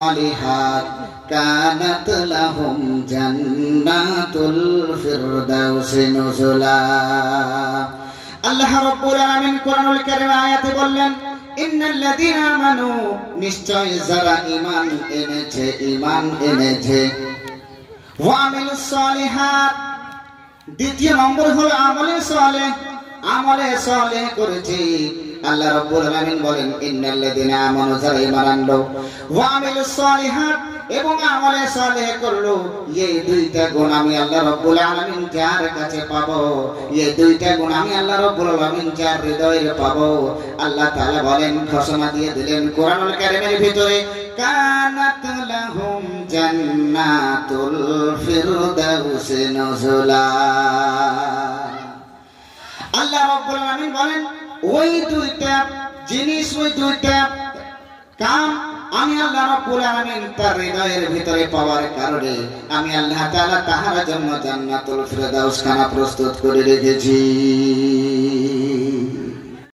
الصالحات كانت لهم جنات الفردوس نزلا আল্লাহ রাব্বুল আলামিন কোরআনুল কারীম আয়াতে বললেন ইন্নাল্লাযীনা আমানু নিশ্চয় যারা ঈমান এনেছে ওয়া আমিলুস সালিহাত দ্বিতীয় নম্বর হলো আমলে সালেহ করেছে আল্লাহ রাব্বুল আলামিন বলেন ইন্নাল্লাযীনা আমানু যারা ঈমান আনলো ওয়া আমিলুস সালিহাত এবং আমলে সালেহ করলো এই দুইটা গুণ আমি আল্লাহ রাব্বুল আলামিন যার কাছে পাবো এই দুইটা গুণ আমি আল্লাহ রাব্বুল আলামিন যার হৃদয়ে পাবো আল্লাহ তাআলা বলেন ঘোষণা দিয়ে দিলেন কোরআনুল কারীমের ভিতরে কানাত লাহুম জান্নাতুল ফিরদাউস নুজুলা আল্লাহ রাব্বুল আলামিন বলেন ওই দুইটা জিনিস ওই দুইটা কাম আমি আল্লাহ রাব্বুল আলামিন তার হৃদয়ের ভিতরে পাওয়ার কারণে আমি আল্লাহ তাআলা তাহার জন্য জান্নাতুল ফিরদাউস খানা প্রস্তুত করে রেখেছি।